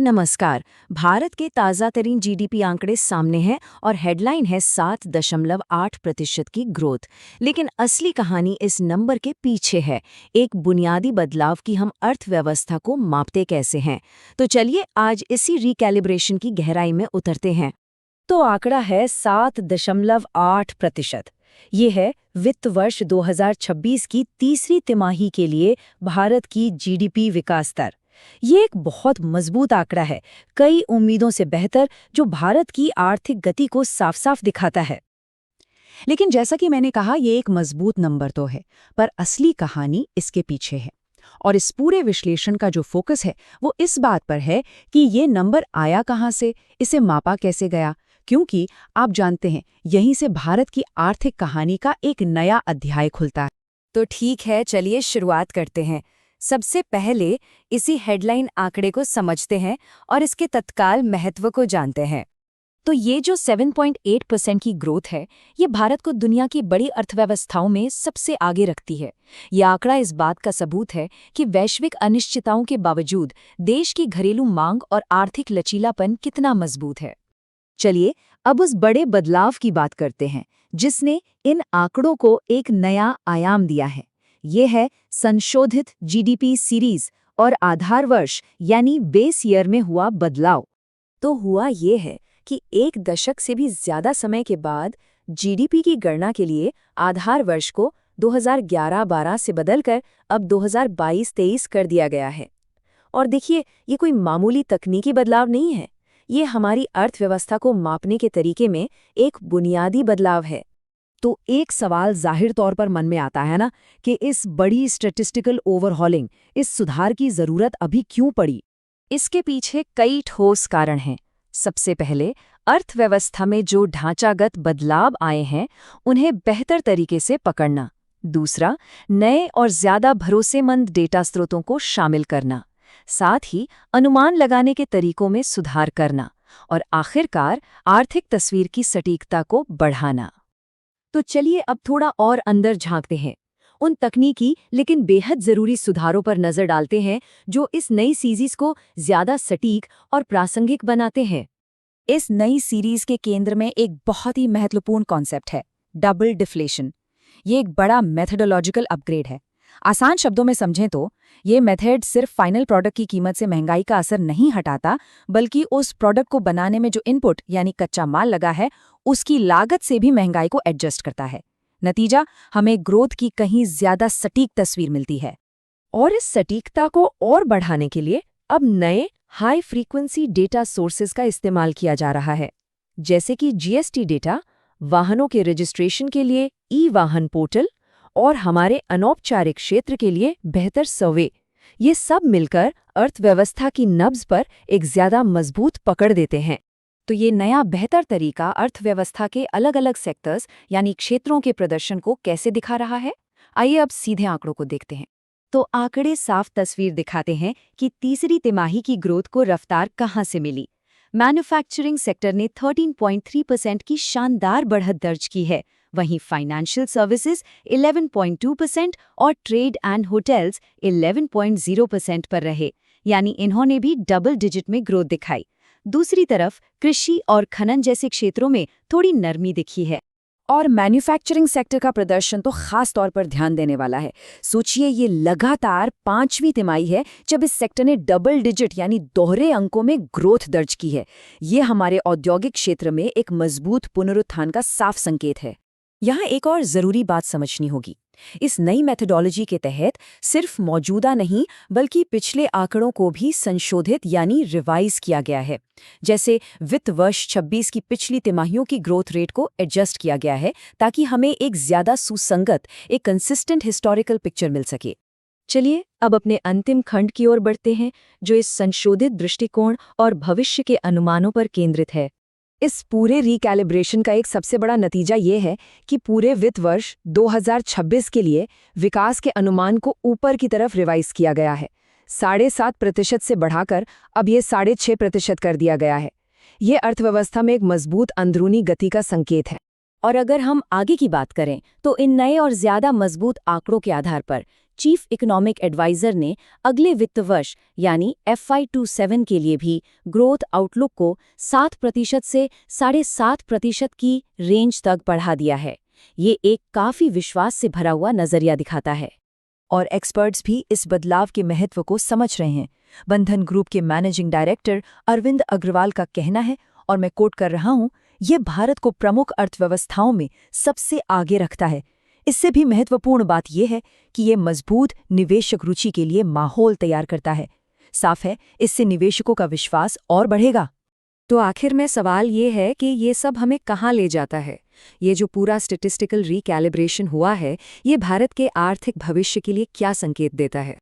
नमस्कार। भारत के ताज़ा तरीन जीडीपी आंकड़े सामने हैं और हेडलाइन है 7.8% की ग्रोथ। लेकिन असली कहानी इस नंबर के पीछे है, एक बुनियादी बदलाव की हम अर्थव्यवस्था को मापते कैसे हैं। तो चलिए आज इसी रिकैलिब्रेशन की गहराई में उतरते हैं। तो आंकड़ा है 7.8%। ये है वित्त वर्ष 2026 की तीसरी तिमाही के लिए भारत की जीडीपी विकास दर। ये एक बहुत मजबूत आंकड़ा है, कई उम्मीदों से बेहतर, जो भारत की आर्थिक गति को साफ-साफ दिखाता है। लेकिन जैसा कि मैंने कहा, ये एक मजबूत नंबर तो है, पर असली कहानी इसके पीछे है। और इस पूरे विश्लेषण का जो फोकस है वो इस बात पर है कि ये नंबर आया कहाँ से, इसे मापा कैसे गया, क्योंकि आप जानते हैं यहीं से भारत की आर्थिक कहानी का एक नया अध्याय खुलता है। तो ठीक है, चलिए शुरुआत करते हैं। सबसे पहले इसी हेडलाइन आंकड़े को समझते हैं और इसके तत्काल महत्व को जानते हैं। तो ये जो 7.8% की ग्रोथ है, ये भारत को दुनिया की बड़ी अर्थव्यवस्थाओं में सबसे आगे रखती है। ये आंकड़ा इस बात का सबूत है कि वैश्विक अनिश्चितताओं के बावजूद देश की घरेलू मांग और आर्थिक लचीलापन कितना मजबूत है। चलिए अब उस बड़े बदलाव की बात करते हैं जिसने इन आंकड़ों को एक नया आयाम दिया है। ये है संशोधित जीडीपी सीरीज और आधार वर्ष यानी बेस ईयर में हुआ बदलाव। तो हुआ ये है कि एक दशक से भी ज्यादा समय के बाद जीडीपी की गणना के लिए आधार वर्ष को 2011-12 से बदलकर अब 2022-23 कर दिया गया है। और देखिए, ये कोई मामूली तकनीकी बदलाव नहीं है, ये हमारी अर्थव्यवस्था को मापने के तरीके में एक बुनियादी बदलाव है। तो एक सवाल जाहिर तौर पर मन में आता है ना, कि इस बड़ी स्टैटिस्टिकल ओवरहॉलिंग, इस सुधार की जरूरत अभी क्यों पड़ी? इसके पीछे कई ठोस कारण हैं। सबसे पहले, अर्थव्यवस्था में जो ढांचागत बदलाव आए हैं उन्हें बेहतर तरीके से पकड़ना। दूसरा, नए और ज्यादा भरोसेमंद डेटा स्रोतों को शामिल करना। साथ ही अनुमान लगाने के तरीकों में सुधार करना। और आखिरकार आर्थिक तस्वीर की सटीकता को बढ़ाना। तो चलिए अब थोड़ा और अंदर झांकते हैं, उन तकनीकी लेकिन बेहद जरूरी सुधारों पर नजर डालते हैं जो इस नई सीरीज को ज्यादा सटीक और प्रासंगिक बनाते हैं। इस नई सीरीज के केंद्र में एक बहुत ही महत्वपूर्ण कॉन्सेप्ट है, डबल डिफ्लेशन। ये एक बड़ा मेथोडोलॉजिकल अपग्रेड है। आसान शब्दों में समझें तो ये मेथड सिर्फ फाइनल प्रोडक्ट की कीमत से महंगाई का असर नहीं हटाता, बल्कि उस प्रोडक्ट को बनाने में जो इनपुट यानी कच्चा माल लगा है उसकी लागत से भी महंगाई को एडजस्ट करता है। नतीजा, हमें ग्रोथ की कहीं ज्यादा सटीक तस्वीर मिलती है। और इस सटीकता को और बढ़ाने के लिए अब नए हाई फ्रीक्वेंसी डेटा सोर्सेज का इस्तेमाल किया जा रहा है, जैसे कि जीएसटी डेटा, वाहनों के रजिस्ट्रेशन के लिए ई-वाहन पोर्टल और हमारे अनौपचारिक क्षेत्र के लिए बेहतर सर्वे। ये सब मिलकर अर्थव्यवस्था की नब्ज पर एक ज्यादा मजबूत पकड़ देते हैं। तो ये नया बेहतर तरीका अर्थव्यवस्था के अलग अलग सेक्टर्स यानी क्षेत्रों के प्रदर्शन को कैसे दिखा रहा है? आइए अब सीधे आंकड़ों को देखते हैं। तो आंकड़े साफ तस्वीर दिखाते हैं कि तीसरी तिमाही की ग्रोथ को रफ्तार कहां से मिली। मैन्युफैक्चरिंग सेक्टर ने 13.3% की शानदार बढ़त दर्ज की है, वहीं फाइनेंशियल सर्विसेज 11.2% और ट्रेड एंड होटल्स 11.0% पर रहे, यानी इन्होंने भी डबल डिजिट में ग्रोथ दिखाई। दूसरी तरफ कृषि और खनन जैसे क्षेत्रों में थोड़ी नरमी दिखी है। और मैन्युफैक्चरिंग सेक्टर का प्रदर्शन तो खास तौर पर ध्यान देने वाला है। सोचिए, ये लगातार 5वीं तिमाही है जब इस सेक्टर ने डबल डिजिट यानी दोहरे अंकों में ग्रोथ दर्ज की है। ये हमारे औद्योगिक क्षेत्र में एक मजबूत पुनरुत्थान का साफ संकेत है। यहाँ एक और जरूरी बात समझनी होगी। इस नई मेथोडोलॉजी के तहत सिर्फ मौजूदा नहीं बल्कि पिछले आंकड़ों को भी संशोधित यानी रिवाइज किया गया है। जैसे वित्त वर्ष 26 की पिछली तिमाहियों की ग्रोथ रेट को एडजस्ट किया गया है ताकि हमें एक ज्यादा सुसंगत, एक कंसिस्टेंट हिस्टोरिकल पिक्चर मिल सके। चलिए अब अपने अंतिम खंड की ओर बढ़ते हैं, जो इस संशोधित दृष्टिकोण और भविष्य के अनुमानों पर केंद्रित है। इस पूरे रिकैलिब्रेशन का एक सबसे बड़ा नतीजा ये है कि पूरे वित्त वर्ष 2026 के लिए विकास के अनुमान को ऊपर की तरफ रिवाइज किया गया है। 7.5% से बढ़ाकर अब ये 6.5% कर दिया गया है। ये अर्थव्यवस्था में एक मजबूत अंदरूनी गति का संकेत है। और अगर हम आगे की बात करें तो इन नए और ज्यादा मजबूत आंकड़ों के आधार पर चीफ इकोनॉमिक एडवाइजर ने अगले वित्त वर्ष यानी FY27 के लिए भी ग्रोथ आउटलुक को 7% से 7.5% की रेंज तक बढ़ा दिया है। ये एक काफी विश्वास से भरा हुआ नजरिया दिखाता है। और एक्सपर्ट्स भी इस बदलाव के महत्व को समझ रहे हैं। बंधन ग्रुप के मैनेजिंग डायरेक्टर अरविंद अग्रवाल का कहना है, और मैं कोट कर रहा हूं, ये भारत को प्रमुख अर्थव्यवस्थाओं में सबसे आगे रखता है। इससे भी महत्वपूर्ण बात यह है कि ये मजबूत निवेशक रुचि के लिए माहौल तैयार करता है। साफ है, इससे निवेशकों का विश्वास और बढ़ेगा। तो आखिर में सवाल ये है कि ये सब हमें कहाँ ले जाता है? ये जो पूरा स्टैटिस्टिकल रिकैलिब्रेशन हुआ है, ये भारत के आर्थिक भविष्य के लिए क्या संकेत देता है?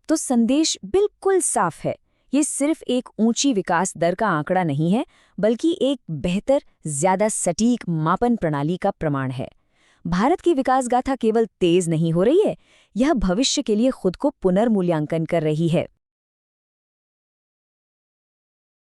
तो संदेश बिल्कुल साफ है। ये सिर्फ एक ऊंची विकास दर का आंकड़ा नहीं है, बल्कि एक बेहतर, ज्यादा सटीक मापन प्रणाली का प्रमाण है। भारत की विकास गाथा केवल तेज नहीं हो रही है, यह भविष्य के लिए खुद को पुनर्मूल्यांकन कर रही है।